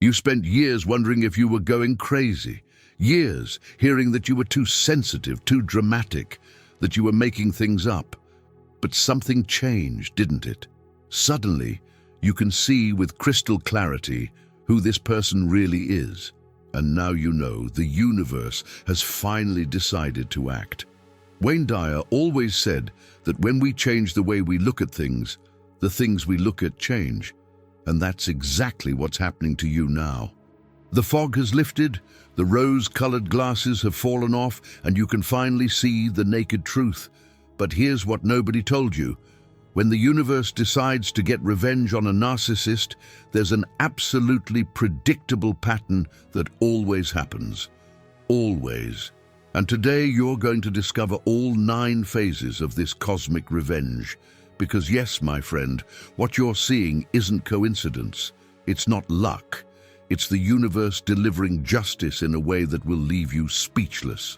You spent years wondering if you were going crazy. Years hearing that you were too sensitive, too dramatic, that you were making things up. But something changed, didn't it? Suddenly, you can see with crystal clarity who this person really is. And now you know the universe has finally decided to act. Wayne Dyer always said that when we change the way we look at things, the things we look at change. And that's exactly what's happening to you now. The fog has lifted, the rose-colored glasses have fallen off, and you can finally see the naked truth. But here's what nobody told you. When the universe decides to get revenge on a narcissist, there's an absolutely predictable pattern that always happens. Always. And today you're going to discover all 9 phases of this cosmic revenge. Because yes, my friend, what you're seeing isn't coincidence. It's not luck. It's the universe delivering justice in a way that will leave you speechless.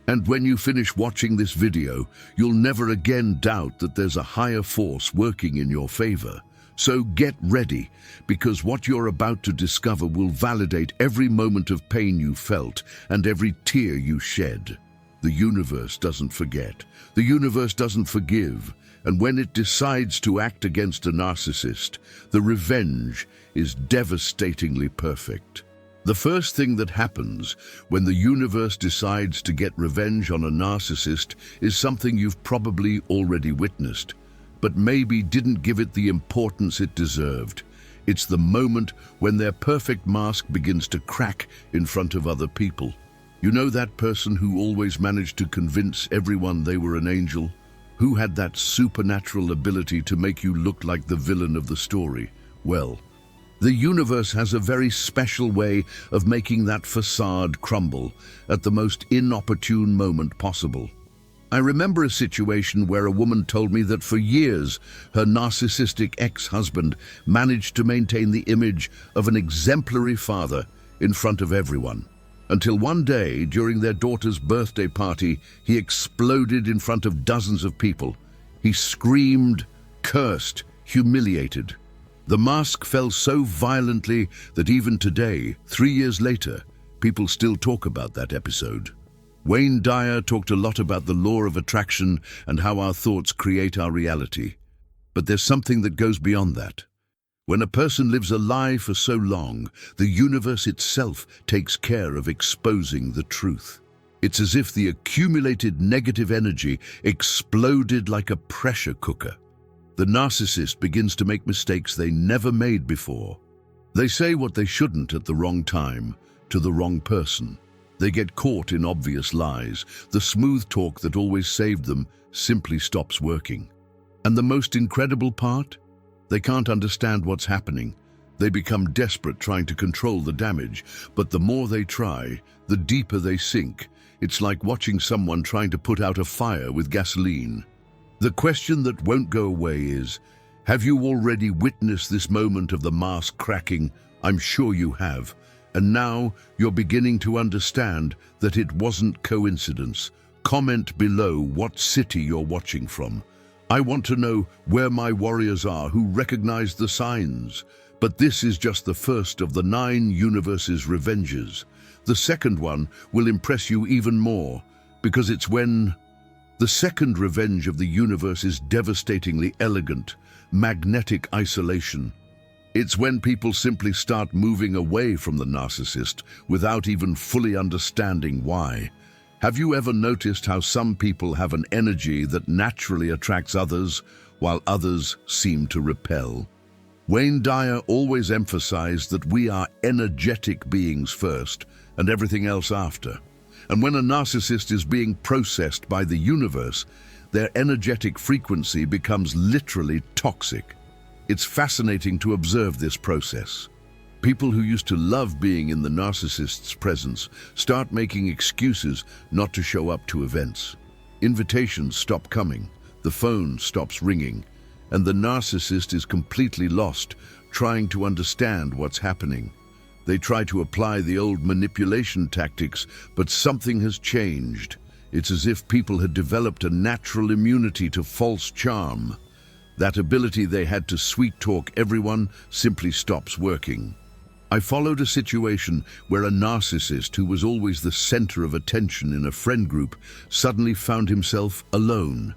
And when you finish watching this video, you'll never again doubt that there's a higher force working in your favor. So get ready, because what you're about to discover will validate every moment of pain you felt and every tear you shed. The universe doesn't forget. The universe doesn't forgive. And when it decides to act against a narcissist, the revenge is devastatingly perfect. The first thing that happens when the universe decides to get revenge on a narcissist is something you've probably already witnessed, but maybe didn't give it the importance it deserved. It's the moment when their perfect mask begins to crack in front of other people. You know that person who always managed to convince everyone they were an angel? Who had that supernatural ability to make you look like the villain of the story? Well, the universe has a very special way of making that facade crumble at the most inopportune moment possible. I remember a situation where a woman told me that for years her narcissistic ex-husband managed to maintain the image of an exemplary father in front of everyone. Until one day, during their daughter's birthday party, he exploded in front of dozens of people. He screamed, cursed, humiliated. The mask fell so violently that even today, 3 years later, people still talk about that episode. Wayne Dyer talked a lot about the law of attraction and how our thoughts create our reality. But there's something that goes beyond that. When a person lives a lie for so long, the universe itself takes care of exposing the truth. It's as if the accumulated negative energy exploded like a pressure cooker. The narcissist begins to make mistakes they never made before. They say what they shouldn't at the wrong time, to the wrong person. They get caught in obvious lies. The smooth talk that always saved them simply stops working. And the most incredible part? They can't understand what's happening. They become desperate trying to control the damage, but the more they try, the deeper they sink. It's like watching someone trying to put out a fire with gasoline. The question that won't go away is, have you already witnessed this moment of the mask cracking? I'm sure you have. And now you're beginning to understand that it wasn't coincidence. Comment below what city you're watching from. I want to know where my warriors are who recognize the signs. But this is just the first of the 9 universe's revenges. The second one will impress you even more, because it's when the second revenge of the universe is devastatingly elegant, magnetic isolation. It's when people simply start moving away from the narcissist without even fully understanding why. Have you ever noticed how some people have an energy that naturally attracts others, while others seem to repel? Wayne Dyer always emphasized that we are energetic beings first, and everything else after. And when a narcissist is being processed by the universe, their energetic frequency becomes literally toxic. It's fascinating to observe this process. People who used to love being in the narcissist's presence start making excuses not to show up to events. Invitations stop coming, the phone stops ringing, and the narcissist is completely lost, trying to understand what's happening. They try to apply the old manipulation tactics, but something has changed. It's as if people had developed a natural immunity to false charm. That ability they had to sweet-talk everyone simply stops working. I followed a situation where a narcissist who was always the center of attention in a friend group suddenly found himself alone.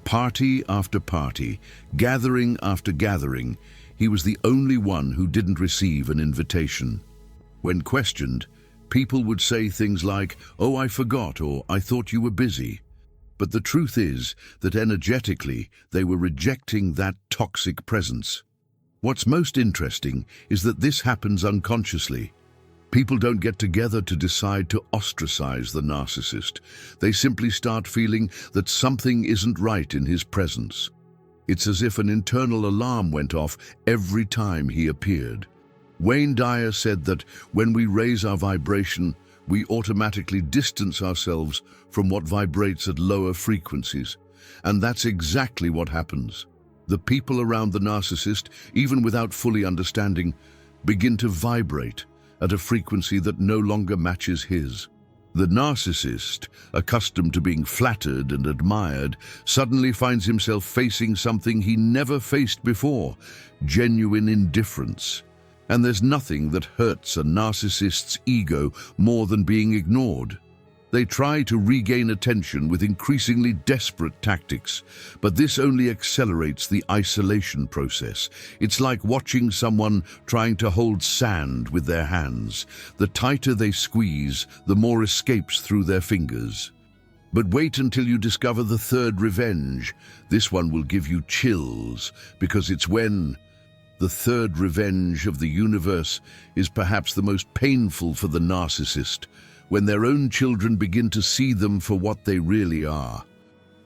Party after party, gathering after gathering, he was the only one who didn't receive an invitation. When questioned, people would say things like, "Oh, I forgot," or "I thought you were busy." But the truth is that energetically they were rejecting that toxic presence. What's most interesting is that this happens unconsciously. People don't get together to decide to ostracize the narcissist. They simply start feeling that something isn't right in his presence. It's as if an internal alarm went off every time he appeared. Wayne Dyer said that when we raise our vibration, we automatically distance ourselves from what vibrates at lower frequencies. And that's exactly what happens. The people around the narcissist, even without fully understanding, begin to vibrate at a frequency that no longer matches his. The narcissist, accustomed to being flattered and admired, suddenly finds himself facing something he never faced before: genuine indifference. And there's nothing that hurts a narcissist's ego more than being ignored. They try to regain attention with increasingly desperate tactics, but this only accelerates the isolation process. It's like watching someone trying to hold sand with their hands. The tighter they squeeze, the more escapes through their fingers. But wait until you discover the third revenge. This one will give you chills, because it's when the third revenge of the universe is perhaps the most painful for the narcissist, when their own children begin to see them for what they really are.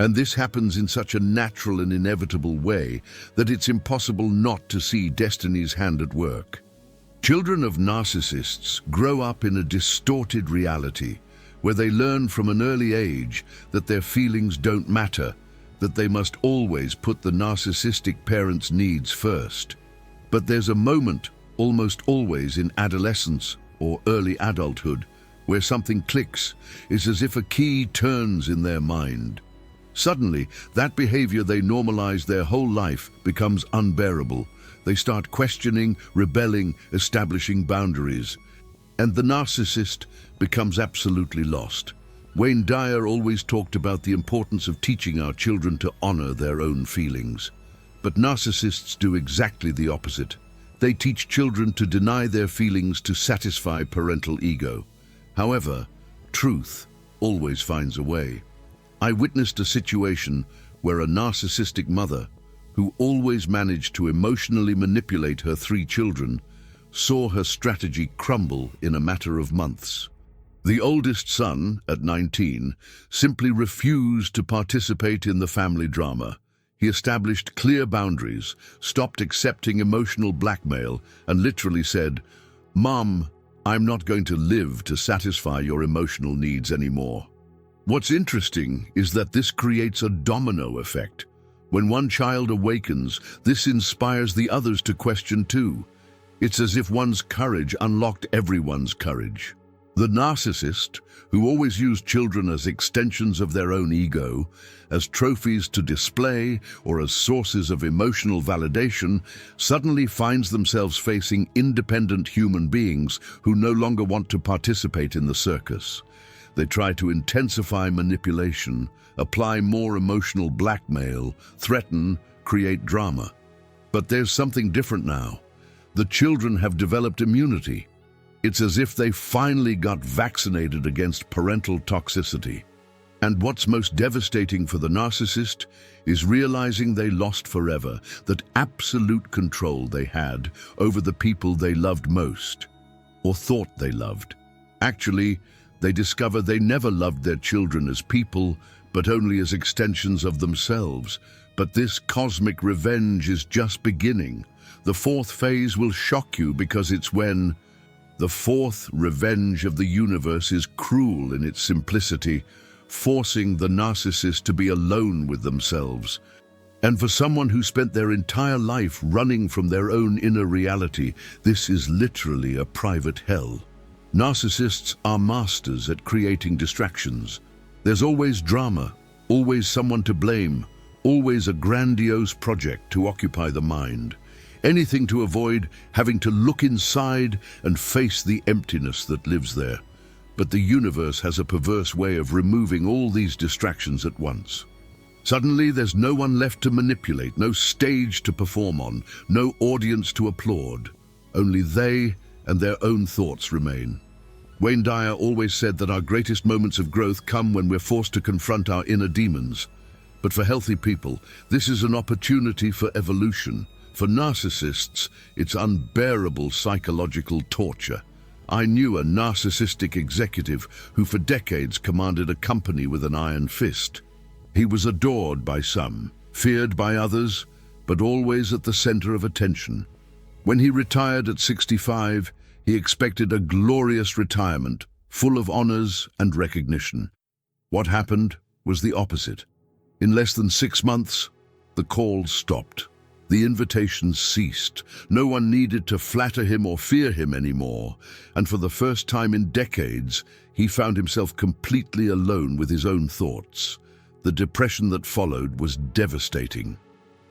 And this happens in such a natural and inevitable way that it's impossible not to see destiny's hand at work. Children of narcissists grow up in a distorted reality, where they learn from an early age that their feelings don't matter, that they must always put the narcissistic parent's needs first. But there's a moment, almost always in adolescence or early adulthood, where something clicks. It's as if a key turns in their mind. Suddenly, that behavior they normalized their whole life becomes unbearable. They start questioning, rebelling, establishing boundaries. And the narcissist becomes absolutely lost. Wayne Dyer always talked about the importance of teaching our children to honor their own feelings. But narcissists do exactly the opposite. They teach children to deny their feelings to satisfy parental ego. However, truth always finds a way. I witnessed a situation where a narcissistic mother, who always managed to emotionally manipulate her 3 children, saw her strategy crumble in a matter of months. The oldest son, at 19, simply refused to participate in the family drama. He established clear boundaries, stopped accepting emotional blackmail, and literally said, "Mom, I'm not going to live to satisfy your emotional needs anymore." What's interesting is that this creates a domino effect. When one child awakens, this inspires the others to question too. It's as if one's courage unlocked everyone's courage. The narcissist, who always used children as extensions of their own ego, as trophies to display or as sources of emotional validation, suddenly finds themselves facing independent human beings who no longer want to participate in the circus. They try to intensify manipulation, apply more emotional blackmail, threaten, create drama. But there's something different now. The children have developed immunity. It's as if they finally got vaccinated against parental toxicity. And what's most devastating for the narcissist is realizing they lost forever that absolute control they had over the people they loved most, or thought they loved. Actually, they discover they never loved their children as people, but only as extensions of themselves. But this cosmic revenge is just beginning. The 4th phase will shock you, because it's when the 4th revenge of the universe is cruel in its simplicity, forcing the narcissist to be alone with themselves. And for someone who spent their entire life running from their own inner reality, this is literally a private hell. Narcissists are masters at creating distractions. There's always drama, always someone to blame, always a grandiose project to occupy the mind. Anything to avoid having to look inside and face the emptiness that lives there. But the universe has a perverse way of removing all these distractions at once. Suddenly, there's no one left to manipulate, no stage to perform on, no audience to applaud. Only they and their own thoughts remain. Wayne Dyer always said that our greatest moments of growth come when we're forced to confront our inner demons. But for healthy people, this is an opportunity for evolution. For narcissists, it's unbearable psychological torture. I knew a narcissistic executive who for decades commanded a company with an iron fist. He was adored by some, feared by others, but always at the center of attention. When he retired at 65, he expected a glorious retirement, full of honors and recognition. What happened was the opposite. In less than 6 months, the calls stopped. The invitations ceased. No one needed to flatter him or fear him anymore, and for the first time in decades, he found himself completely alone with his own thoughts. The depression that followed was devastating.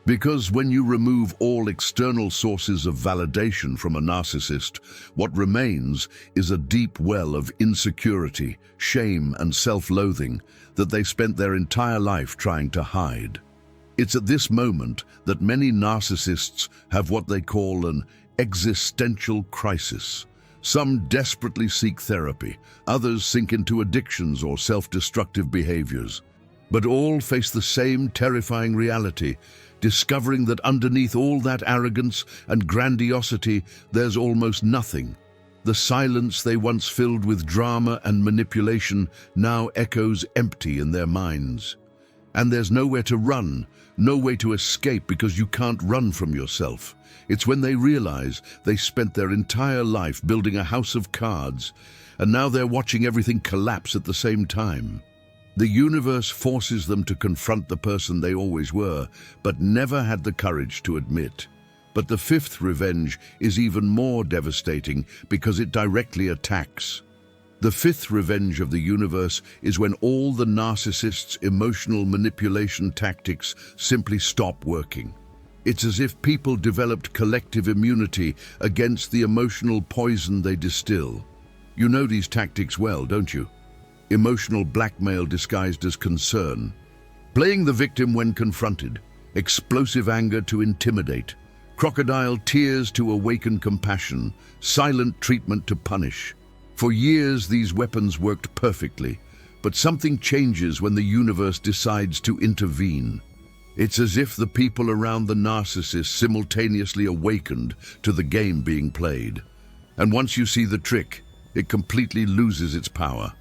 Because when you remove all external sources of validation from a narcissist, what remains is a deep well of insecurity, shame, and self-loathing that they spent their entire life trying to hide. It's at this moment that many narcissists have what they call an existential crisis. Some desperately seek therapy, others sink into addictions or self-destructive behaviors. But all face the same terrifying reality, discovering that underneath all that arrogance and grandiosity, there's almost nothing. The silence they once filled with drama and manipulation now echoes empty in their minds. And there's nowhere to run, no way to escape because you can't run from yourself. It's when they realize they spent their entire life building a house of cards, and now they're watching everything collapse at the same time. The universe forces them to confront the person they always were, but never had the courage to admit. But the fifth revenge is even more devastating because it directly attacks. The fifth revenge of the universe is when all the narcissist's emotional manipulation tactics simply stop working. It's as if people developed collective immunity against the emotional poison they distill. You know these tactics well, don't you? Emotional blackmail disguised as concern, playing the victim when confronted, explosive anger to intimidate, crocodile tears to awaken compassion, silent treatment to punish. For years, these weapons worked perfectly, but something changes when the universe decides to intervene. It's as if the people around the narcissist simultaneously awakened to the game being played. And once you see the trick, it completely loses its power.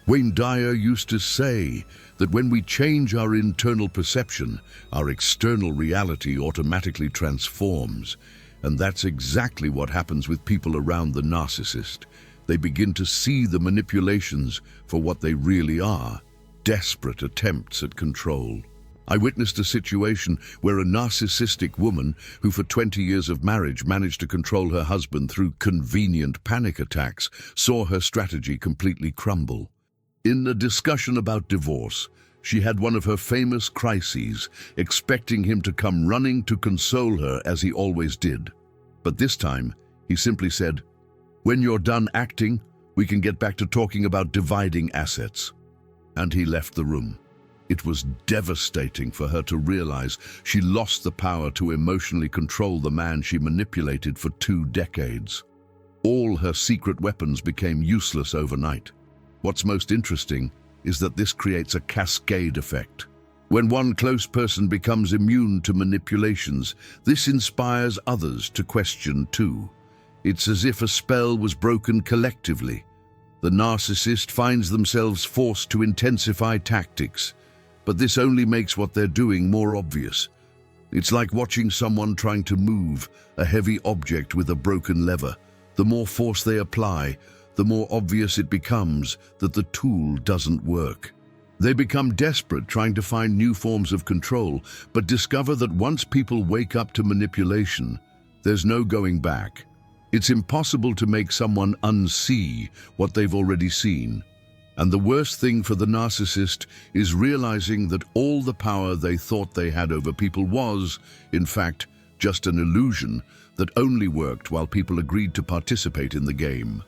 Wayne Dyer used to say that when we change our internal perception, our external reality automatically transforms. And that's exactly what happens with people around the narcissist. They begin to see the manipulations for what they really are, desperate attempts at control. I witnessed a situation where a narcissistic woman who for 20 years of marriage managed to control her husband through convenient panic attacks saw her strategy completely crumble. In a discussion about divorce, she had one of her famous crises, expecting him to come running to console her as he always did. But this time, he simply said, "When you're done acting, we can get back to talking about dividing assets." And he left the room. It was devastating for her to realize she lost the power to emotionally control the man she manipulated for 2 decades. All her secret weapons became useless overnight. What's most interesting is that this creates a cascade effect. When one close person becomes immune to manipulations, this inspires others to question too. It's as if a spell was broken collectively. The narcissist finds themselves forced to intensify tactics, but this only makes what they're doing more obvious. It's like watching someone trying to move a heavy object with a broken lever. The more force they apply, the more obvious it becomes that the tool doesn't work. They become desperate trying to find new forms of control, but discover that once people wake up to manipulation, there's no going back. It's impossible to make someone unsee what they've already seen. And the worst thing for the narcissist is realizing that all the power they thought they had over people was, in fact, just an illusion that only worked while people agreed to participate in the game.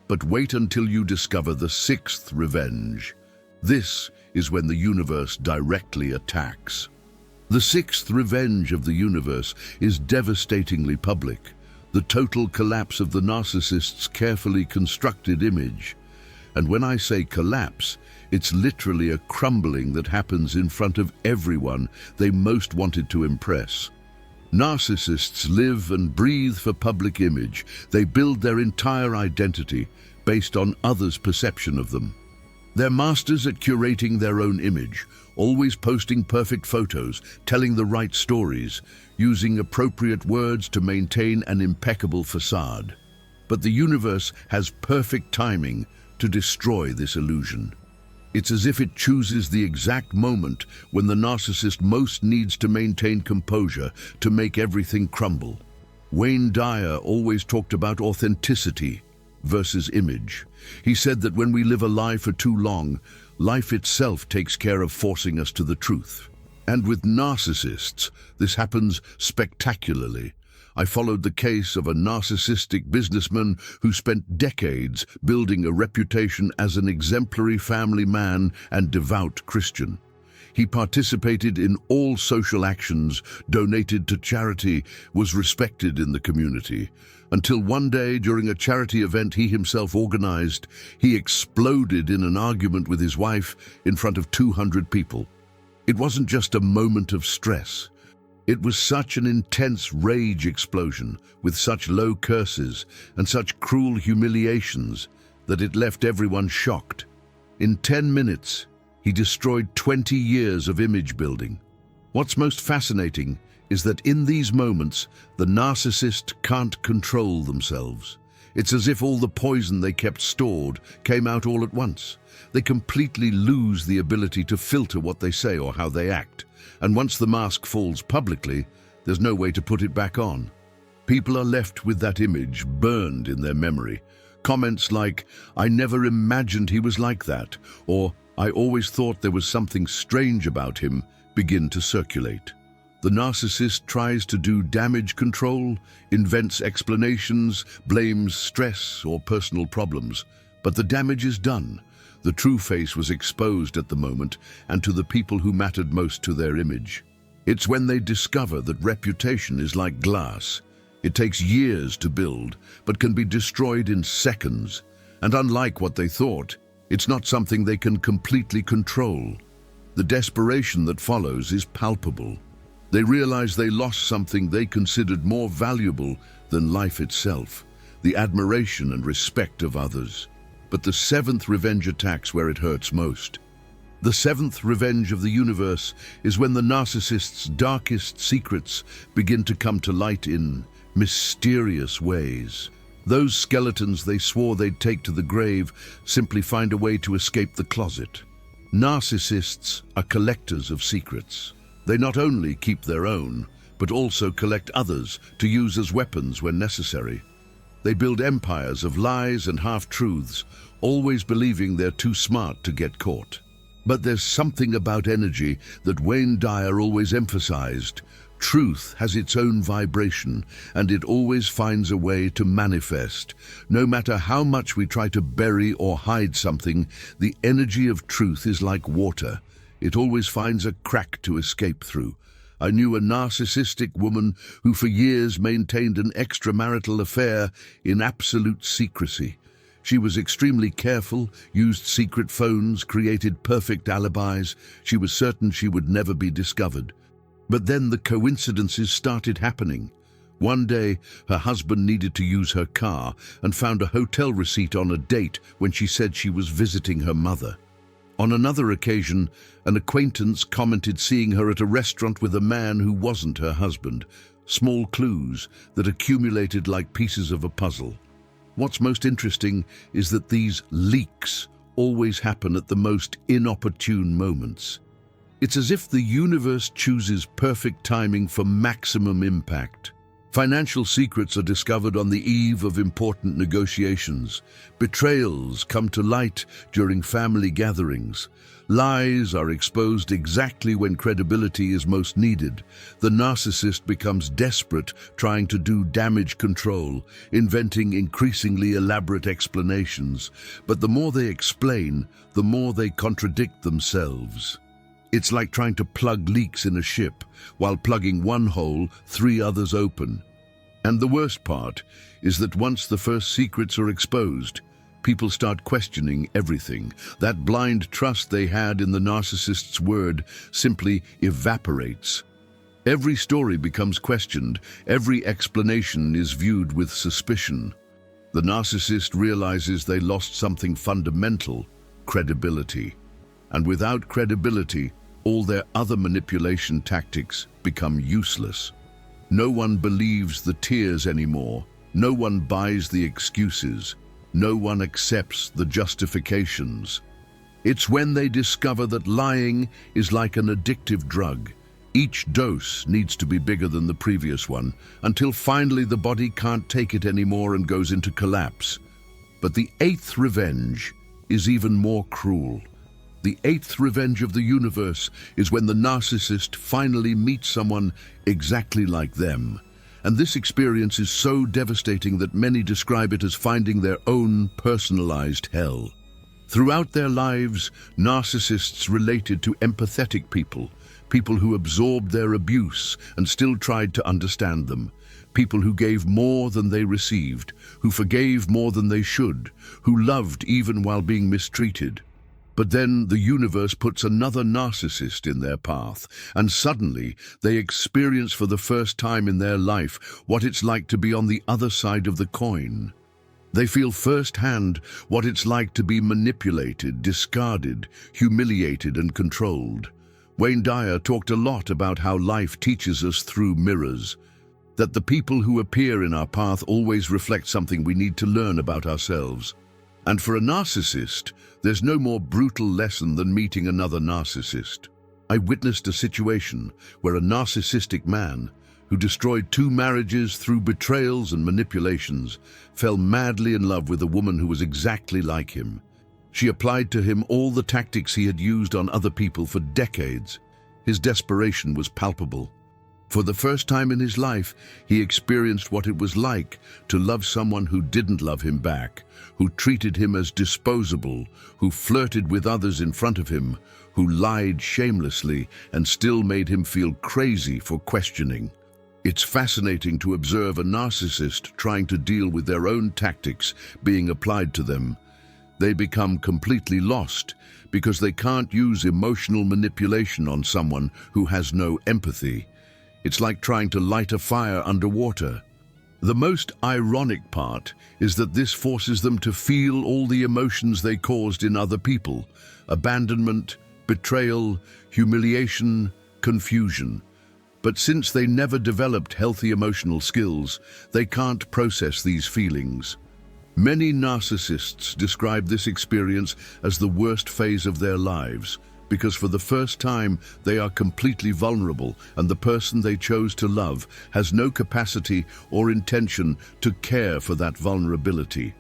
But wait until you discover the sixth revenge. This is when the universe directly attacks. The sixth revenge of the universe is devastatingly public, the total collapse of the narcissist's carefully constructed image. And when I say collapse, it's literally a crumbling that happens in front of everyone they most wanted to impress. Narcissists live and breathe for public image. They build their entire identity based on others' perception of them. They're masters at curating their own image, always posting perfect photos, telling the right stories, using appropriate words to maintain an impeccable facade. But the universe has perfect timing to destroy this illusion. It's as if it chooses the exact moment when the narcissist most needs to maintain composure to make everything crumble. Wayne Dyer always talked about authenticity versus image. He said that when we live a lie for too long, life itself takes care of forcing us to the truth. And with narcissists, this happens spectacularly. I followed the case of a narcissistic businessman who spent decades building a reputation as an exemplary family man and devout Christian. He participated in all social actions, donated to charity, was respected in the community. Until one day, during a charity event he himself organized, he exploded in an argument with his wife in front of 200 people. It wasn't just a moment of stress. It was such an intense rage explosion, with such low curses and such cruel humiliations, that it left everyone shocked. In 10 minutes, he destroyed 20 years of image building. What's most fascinating is that in these moments, the narcissist can't control themselves. It's as if all the poison they kept stored came out all at once. They completely lose the ability to filter what they say or how they act. And once the mask falls publicly, there's no way to put it back on. People are left with that image burned in their memory. Comments like, "I never imagined he was like that," or "I always thought there was something strange about him," begin to circulate. The narcissist tries to do damage control, invents explanations, blames stress or personal problems. But the damage is done. The true face was exposed at the moment, and to the people who mattered most to their image. It's when they discover that reputation is like glass. It takes years to build, but can be destroyed in seconds. And unlike what they thought, it's not something they can completely control. The desperation that follows is palpable. They realize they lost something they considered more valuable than life itself, the admiration and respect of others. But the seventh revenge attacks where it hurts most. The seventh revenge of the universe is when the narcissist's darkest secrets begin to come to light in mysterious ways. Those skeletons they swore they'd take to the grave simply find a way to escape the closet. Narcissists are collectors of secrets. They not only keep their own, but also collect others to use as weapons when necessary. They build empires of lies and half-truths, always believing they're too smart to get caught. But there's something about energy that Wayne Dyer always emphasized. Truth has its own vibration, and it always finds a way to manifest. No matter how much we try to bury or hide something, the energy of truth is like water. It always finds a crack to escape through. I knew a narcissistic woman who for years maintained an extramarital affair in absolute secrecy. She was extremely careful, used secret phones, created perfect alibis. She was certain she would never be discovered. But then the coincidences started happening. One day, her husband needed to use her car and found a hotel receipt on a date when she said she was visiting her mother. On another occasion, an acquaintance commented seeing her at a restaurant with a man who wasn't her husband. Small clues that accumulated like pieces of a puzzle. What's most interesting is that these leaks always happen at the most inopportune moments. It's as if the universe chooses perfect timing for maximum impact. Financial secrets are discovered on the eve of important negotiations. Betrayals come to light during family gatherings. Lies are exposed exactly when credibility is most needed. The narcissist becomes desperate, trying to do damage control, inventing increasingly elaborate explanations. But the more they explain, the more they contradict themselves. It's like trying to plug leaks in a ship. While plugging one hole, 3 others open. And the worst part is that once the first secrets are exposed, people start questioning everything. That blind trust they had in the narcissist's word simply evaporates. Every story becomes questioned. Every explanation is viewed with suspicion. The narcissist realizes they lost something fundamental: credibility. And without credibility, all their other manipulation tactics become useless. No one believes the tears anymore. No one buys the excuses. No one accepts the justifications. It's when they discover that lying is like an addictive drug. Each dose needs to be bigger than the previous one, until finally the body can't take it anymore and goes into collapse. But the 8th revenge is even more cruel. The 8th revenge of the universe is when the narcissist finally meets someone exactly like them. And this experience is so devastating that many describe it as finding their own personalized hell. Throughout their lives, narcissists related to empathetic people, people who absorbed their abuse and still tried to understand them, people who gave more than they received, who forgave more than they should, who loved even while being mistreated. But then the universe puts another narcissist in their path, and suddenly they experience for the first time in their life what it's like to be on the other side of the coin. They feel firsthand what it's like to be manipulated, discarded, humiliated, and controlled. Wayne Dyer talked a lot about how life teaches us through mirrors, that the people who appear in our path always reflect something we need to learn about ourselves. And for a narcissist, there's no more brutal lesson than meeting another narcissist. I witnessed a situation where a narcissistic man, who destroyed 2 marriages through betrayals and manipulations, fell madly in love with a woman who was exactly like him. She applied to him all the tactics he had used on other people for decades. His desperation was palpable. For the first time in his life, he experienced what it was like to love someone who didn't love him back, who treated him as disposable, who flirted with others in front of him, who lied shamelessly and still made him feel crazy for questioning. It's fascinating to observe a narcissist trying to deal with their own tactics being applied to them. They become completely lost because they can't use emotional manipulation on someone who has no empathy. It's like trying to light a fire underwater. The most ironic part is that this forces them to feel all the emotions they caused in other people: abandonment, betrayal, humiliation, confusion. But since they never developed healthy emotional skills, they can't process these feelings. Many narcissists describe this experience as the worst phase of their lives, because for the first time they are completely vulnerable, and the person they chose to love has no capacity or intention to care for that vulnerability.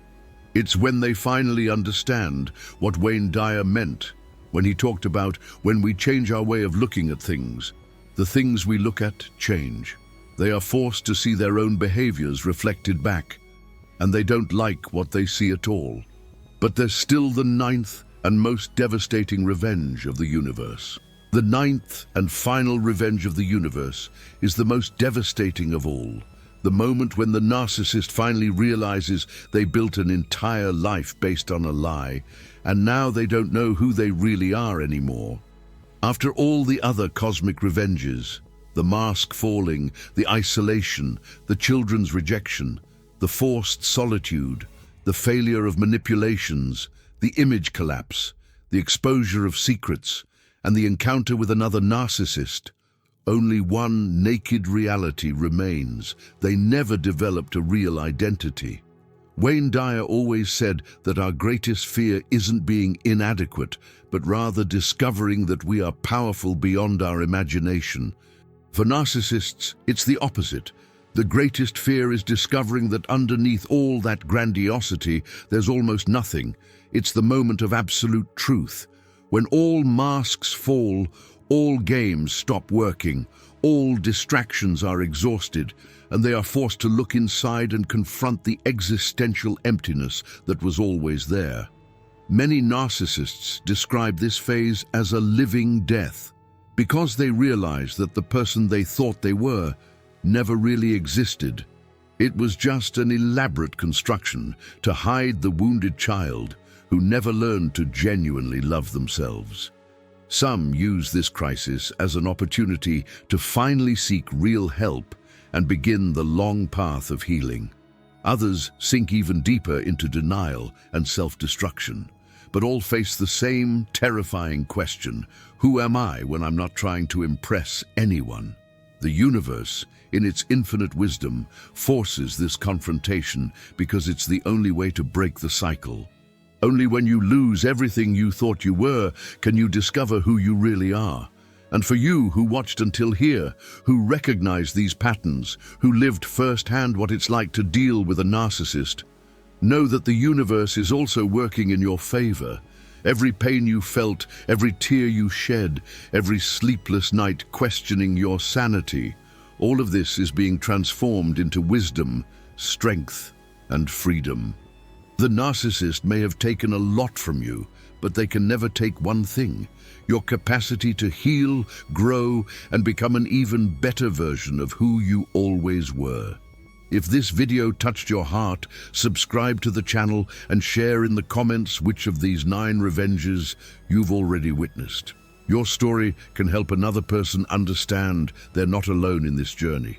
It's when they finally understand what Wayne Dyer meant when he talked about when we change our way of looking at things, the things we look at change. They are forced to see their own behaviors reflected back, and they don't like what they see at all. But there's still the 9th and most devastating revenge of the universe. The 9th and final revenge of the universe is the most devastating of all. The moment when the narcissist finally realizes they built an entire life based on a lie, and now they don't know who they really are anymore. After all the other cosmic revenges, the mask falling, the isolation, the children's rejection, the forced solitude, the failure of manipulations, the image collapse, the exposure of secrets, and the encounter with another narcissist, only one naked reality remains. They never developed a real identity. Wayne Dyer always said that our greatest fear isn't being inadequate, but rather discovering that we are powerful beyond our imagination. For narcissists, it's the opposite. The greatest fear is discovering that underneath all that grandiosity, there's almost nothing. It's the moment of absolute truth. When all masks fall, all games stop working, all distractions are exhausted, and they are forced to look inside and confront the existential emptiness that was always there. Many narcissists describe this phase as a living death, because they realize that the person they thought they were never really existed. It was just an elaborate construction to hide the wounded child who never learned to genuinely love themselves. Some use this crisis as an opportunity to finally seek real help and begin the long path of healing. Others sink even deeper into denial and self-destruction, but all face the same terrifying question: who am I when I'm not trying to impress anyone? The universe, in its infinite wisdom, forces this confrontation because it's the only way to break the cycle. Only when you lose everything you thought you were can you discover who you really are. And for you who watched until here, who recognized these patterns, who lived firsthand what it's like to deal with a narcissist, know that the universe is also working in your favor. Every pain you felt, every tear you shed, every sleepless night questioning your sanity, all of this is being transformed into wisdom, strength, and freedom. The narcissist may have taken a lot from you, but they can never take one thing: your capacity to heal, grow, and become an even better version of who you always were. If this video touched your heart, subscribe to the channel and share in the comments which of these 9 revenges you've already witnessed. Your story can help another person understand they're not alone in this journey.